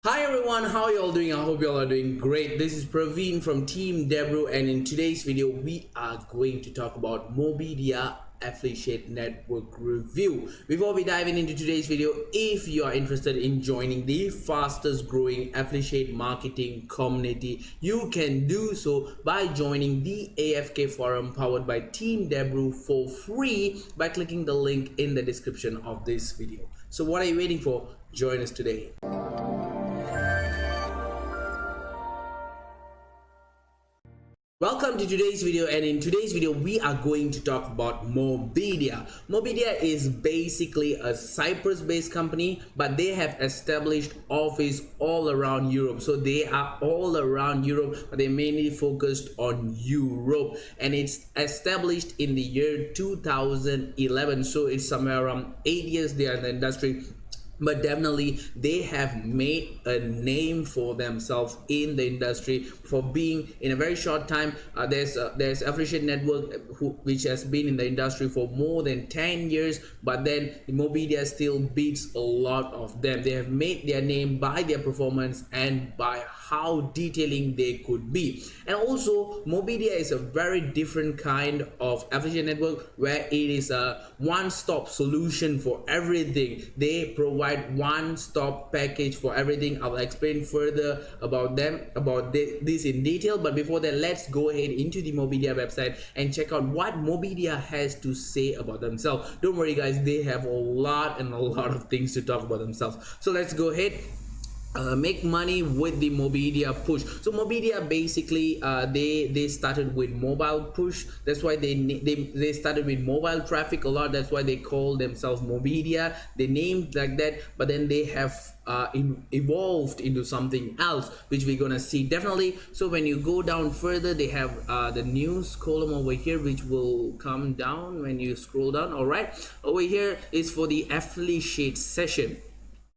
Hi everyone, how you all doing? I hope you all are doing great. This is Praveen from Team Debru, and in today's video we are going to talk about Mobidea affiliate network review. Before we dive into today's video, if you are interested in joining the fastest growing affiliate marketing community, you can do so by joining the AFK forum powered by Team Debru for free by clicking the link in the description of this video. So what are you waiting for? Join us today. Welcome to today's video, and in today's video we are going to talk about Mobidea. Mobidea is basically a Cyprus based company, but they have established office all around Europe. So they are all around Europe, but they mainly focused on Europe, and it's established in the year 2011. So it's somewhere around 8 years they are in the industry. But definitely they have made a name for themselves in the industry for being in a very short time. There's affiliate network which has been in the industry for more than 10 years, but then Mobidea still beats a lot of them. They have made their name by their performance and by how detailing they could be. And also Mobidea is a very different kind of affiliate network where it is a one-stop solution for everything. They provide one-stop package for everything. I'll explain further about this in detail, but before that, let's go ahead into the Mobidea website and check out what Mobidea has to say about themselves. Don't worry guys, they have a lot of things to talk about themselves. So let's go ahead. Make money with the Mobidea push. So Mobidea basically they started with mobile push. That's why they started with mobile traffic a lot. That's why they call themselves Mobidea. They named like that, but then they have evolved into something else, which we're gonna see definitely. So when you go down further, they have the news column over here, which will come down when you scroll down. All right, over here is for the affiliate session.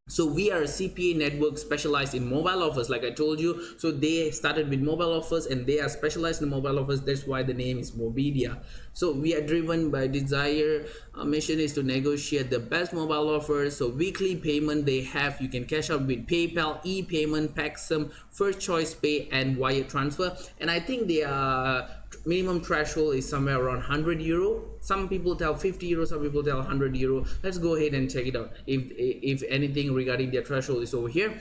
So we are a CPA network specialized in mobile offers, like I told you. So they started with mobile offers and they are specialized in mobile offers. That's why the name is Mobidea. So we are driven by desire. Our mission is to negotiate the best mobile offers. So weekly payment they have, you can cash out with PayPal, e-payment, Paxum, first choice pay, and wire transfer. And I think they are minimum threshold is somewhere around 100 euro. Some people tell 50 euro, some people tell 100 euro. Let's go ahead and check it out if anything regarding their threshold is over here.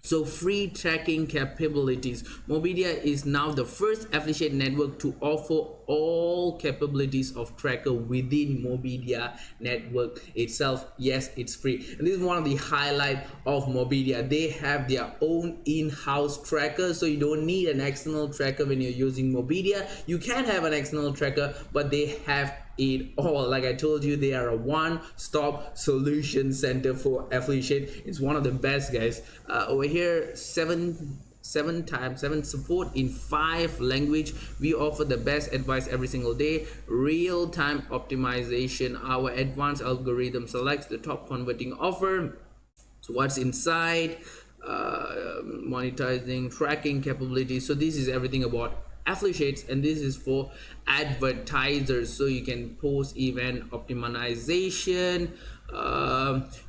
So free tracking capabilities. Mobidea is now the first affiliate network to offer all capabilities of tracker within Mobidea network itself. Yes, it's free, and this is one of the highlights of Mobidea. They have their own in-house tracker, so you don't need an external tracker when you're using Mobidea. You can have an external tracker, but they have it all. Like I told you, they are a one-stop solution center for affiliate. It's one of the best, guys. Over here, seven support in 5 language. We offer the best advice every single day. Real-time optimization. Our advanced algorithm selects the top converting offer. So what's inside? Monetizing, tracking capabilities. So this is everything about affiliates, and this is for advertisers. So you can post event optimization.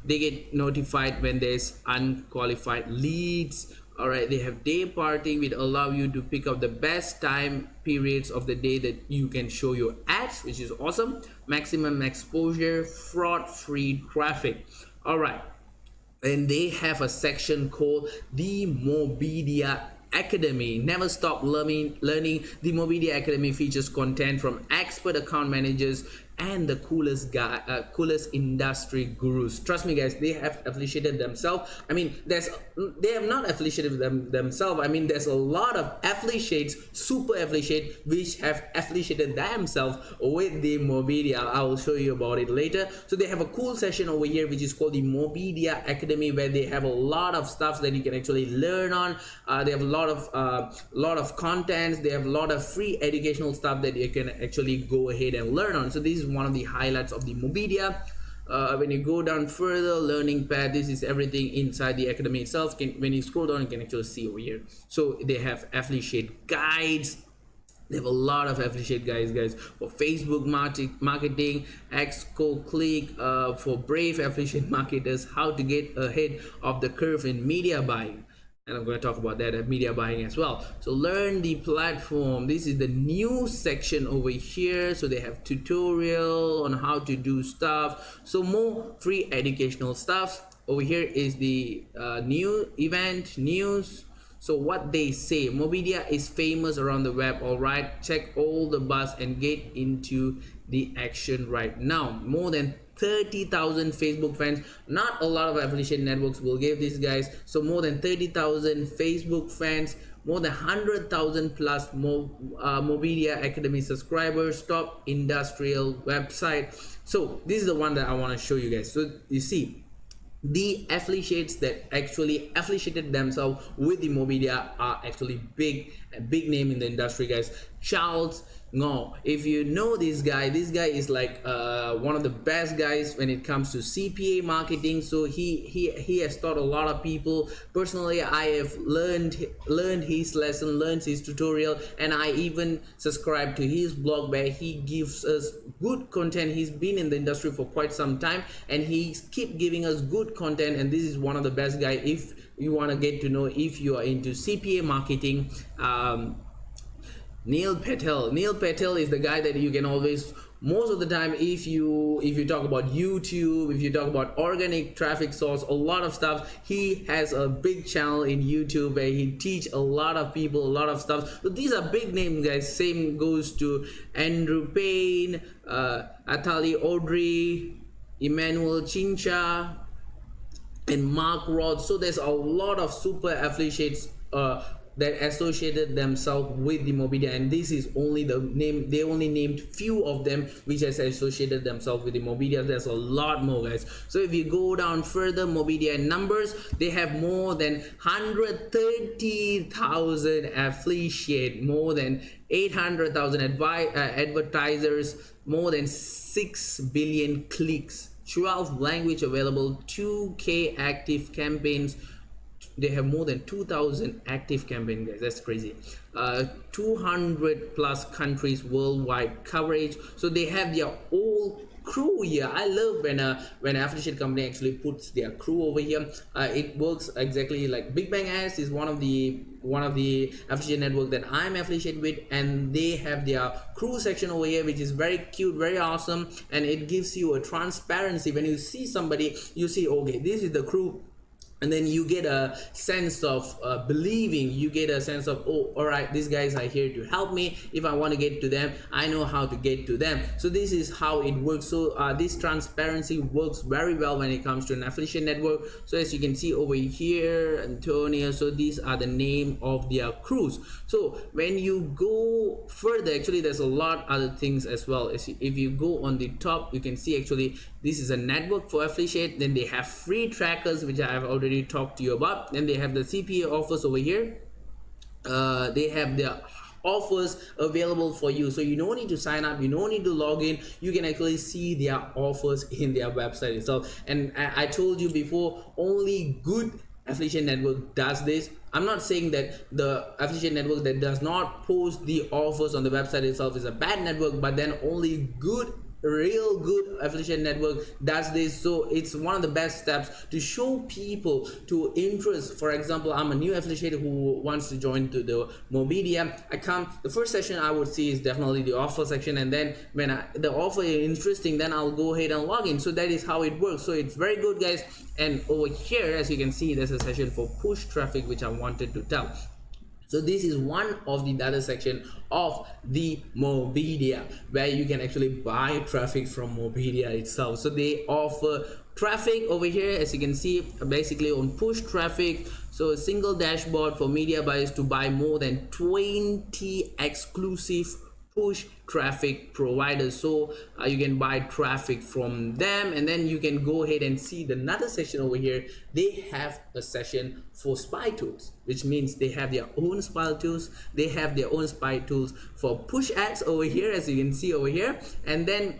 They get notified when there's unqualified leads. All right, they have day parting, which allow you to pick up the best time periods of the day that you can show your ads, which is awesome. Maximum exposure, fraud free traffic. All right, and they have a section called the Mobidea Academy. Never stop learning. The Mobidea Academy features content from expert account managers and the coolest industry gurus. Trust me guys, they have affiliated themselves. I mean, they have not affiliated themselves. I mean, there's a lot of affiliates, super affiliate, which have affiliated themselves with the Mobidea. I will show you about it later. So they have a cool session over here which is called the Mobidea Academy, where they have a lot of stuff that you can actually learn on. They have a lot of contents. They have a lot of free educational stuff that you can actually go ahead and learn on. So this is one of the highlights of the Mobidea. When you go down further, learning pad, this is everything inside the academy itself. When you scroll down, you can actually see over here. So they have affiliate guides, They have a lot of affiliate guys for Facebook marketing, Exco Click, for brave affiliate marketers, how to get ahead of the curve in media buying. And I'm going to talk about that at media buying as well. So learn the platform. This is the new section over here. So they have tutorial on how to do stuff. So more free educational stuff. Over here is the new event news. So what they say, Mobidea is famous around the web. All right, check all the buzz and get into the action right now. More than 30,000 Facebook fans. Not a lot of affiliate networks will give these guys. So more than 30,000 Facebook fans, more than 100,000 plus Mobi Academy subscribers, top industrial website. So this is the one that I want to show you guys. So you see, the affiliates that actually affiliated themselves with the Mobidea are actually a big name in the industry, guys. Charles Ngo, if you know this guy is like one of the best guys when it comes to CPA marketing. So he has taught a lot of people. Personally, I have learned his lesson, learned his tutorial, and I even subscribe to his blog where he gives us good content. He's been in the industry for quite some time and he keep giving us good content, and this is one of the best guys if you want to get to know if you are into CPA marketing. Neil Patel is the guy that you can always, most of the time, if you talk about YouTube, if you talk about organic traffic source, a lot of stuff, he has a big channel in YouTube where he teach a lot of people a lot of stuff. So these are big names, guys. Same goes to Andrew Payne, Atali Audrey, Emmanuel Chincha, and Mark Roth. So there's a lot of super affiliates that associated themselves with the Mobidea, and this is only the name. They only named few of them which has associated themselves with the Mobidea. There's a lot more, guys. So if you go down further, Mobidea numbers, they have more than 130,000 affiliate, more than 800,000 advertisers, more than 6 billion clicks, 12 language available, 2K active campaigns. They have more than 2,000 active campaigns, guys. That's crazy. 200 plus countries worldwide coverage. So they have their whole crew here. I love when an affiliate company actually puts their crew over here. It works exactly like Big Bang Ads is one of the affiliate network that I'm affiliated with, and they have their crew section over here, which is very cute, very awesome, and it gives you a transparency. When you see somebody, you see, okay, this is the crew. And then you get a sense of believing, you get a sense of, oh, all right, these guys are here to help me. If I want to get to them, I know how to get to them. So this is how it works. So this transparency works very well when it comes to an affiliate network. So as you can see over here, Antonio, so these are the name of their crews. So when you go further, actually there's a lot other things as well. If you go on the top, you can see actually this is a network for affiliate. Then they have free trackers, which I have already talked to you about. Then they have the CPA offers over here. They have their offers available for you, so you don't need to sign up, you don't need to log in. You can actually see their offers in their website itself. And I told you before, only good affiliate network does this. I'm not saying that the affiliate network that does not post the offers on the website itself is a bad network, but then only real good affiliate network does this. So it's one of the best steps to show people to interest. For example, I'm a new affiliate who wants to join to the Mobidea. The first session I would see is definitely the offer section, and then when the offer is interesting, then I'll go ahead and log in. So that is how it works. So it's very good, guys. And over here, as you can see, there's a session for push traffic, which I wanted to tell. So this is one of the data section of the Mobidea, where you can actually buy traffic from Mobidea itself. So they offer traffic over here, as you can see, basically on push traffic. So a single dashboard for media buyers to buy more than 20 exclusive push traffic providers. So you can buy traffic from them, and then you can go ahead and see the another section over here. They have a section for spy tools, which means they have their own spy tools. They have their own spy tools for push ads over here, as you can see over here, and then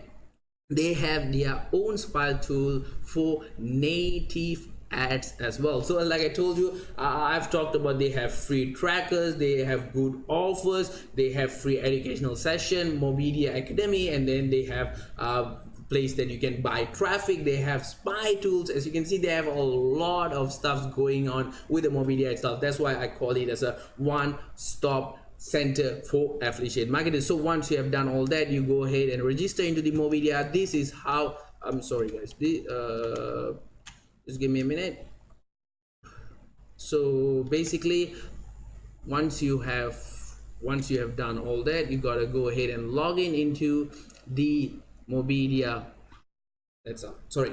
they have their own spy tool for native ads as well. So like I told you, I've talked about they have free trackers, they have good offers, they have free educational session, Mobi Academy, and then they have place that you can buy traffic. They have spy tools. As you can see, they have a lot of stuff going on with the Mobi itself. That's why I call it as a one-stop center for affiliate marketing. So once you have done all that, you go ahead and register into the Mobi. This is how, I'm sorry guys, just give me a minute. So basically, once you have done all that, you gotta go ahead and log in into the Mobi. That's all. Sorry,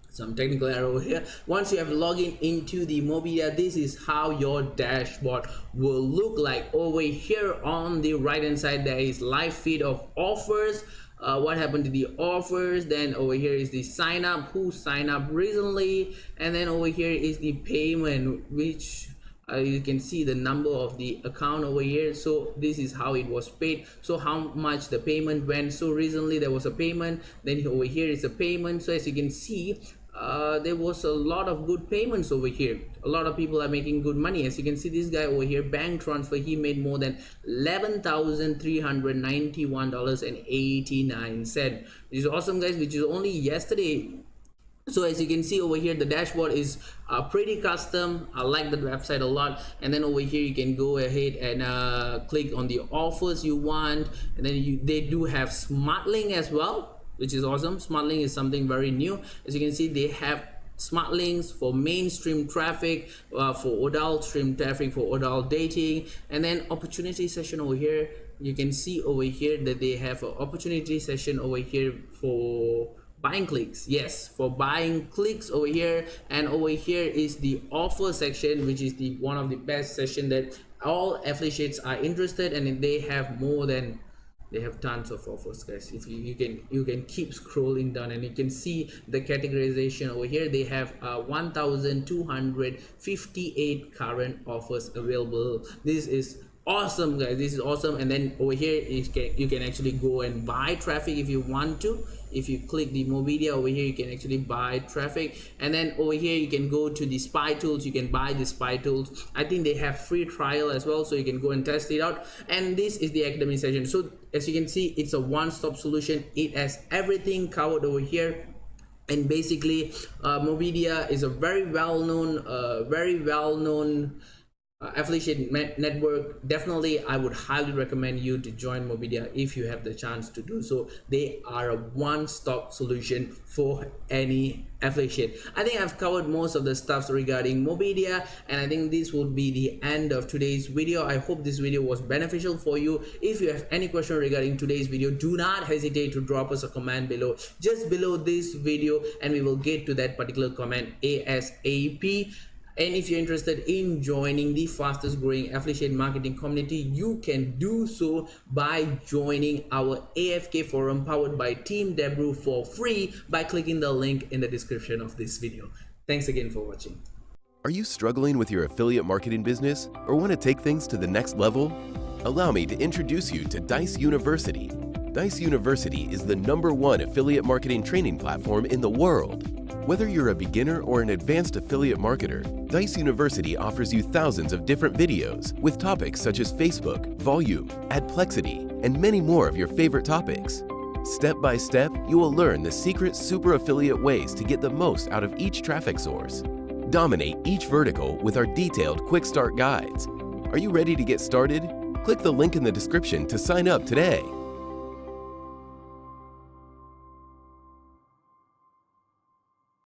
some technical error over here. Once you have logged into the Mobi, this is how your dashboard will look like. Over here on the right hand side, there is live feed of offers, what happened to the offers. Then over here is the sign up, who signed up recently, and then over here is the payment, which you can see the number of the account over here. So this is how it was paid, so how much the payment went. So recently there was a payment, then over here is a payment. So as you can see, there was a lot of good payments over here. A lot of people are making good money. As you can see, this guy over here, bank transfer, he made more than $11,391.89. This is awesome guys, which is only yesterday. So as you can see over here, the dashboard is pretty custom. I like the website a lot. And then over here you can go ahead and click on the offers you want, and then they do have Smartlink as well, which is awesome. Smartlink is something very new. As you can see, they have smart links for mainstream traffic, for adult stream traffic, for adult dating, and then opportunity session over here. You can see over here that they have an opportunity session over here for buying clicks. Yes, for buying clicks over here. And over here is the offer section, which is the one of the best session that all affiliates are interested, and they have more than, they have tons of offers guys. If you can keep scrolling down and you can see the categorization over here. They have 1,258 current offers available. This is awesome guys, this is awesome. And then over here is you can actually go and buy traffic if you want to. If you click the Mobi over here, you can actually buy traffic. And then over here you can go to the spy tools, you can buy the spy tools. I think they have free trial as well, so you can go and test it out. And this is the academy session. So as you can see, it's a one-stop solution. It has everything covered over here. And basically Mobi is a very well-known affiliate network. Definitely I would highly recommend you to join Mobi if you have the chance to do so. They are a one-stop solution for any affiliate. I think I've covered most of the stuff regarding Mobi, and I think this would be the end of today's video. I hope this video was beneficial for you. If you have any question regarding today's video, do not hesitate to drop us a comment below, just below this video, and we will get to that particular comment ASAP. And if you're interested in joining the fastest growing affiliate marketing community, you can do so by joining our AFK forum powered by Team Debrew for free by clicking the link in the description of this video. Thanks again for watching. Are you struggling with your affiliate marketing business or want to take things to the next level? Allow me to introduce you to Dice University. Dice University is the #1 affiliate marketing training platform in the world. Whether you're a beginner or an advanced affiliate marketer, Dice University offers you thousands of different videos with topics such as Facebook, volume, adplexity, and many more of your favorite topics. Step by step, you will learn the secret super affiliate ways to get the most out of each traffic source. Dominate each vertical with our detailed quick start guides. Are you ready to get started? Click the link in the description to sign up today.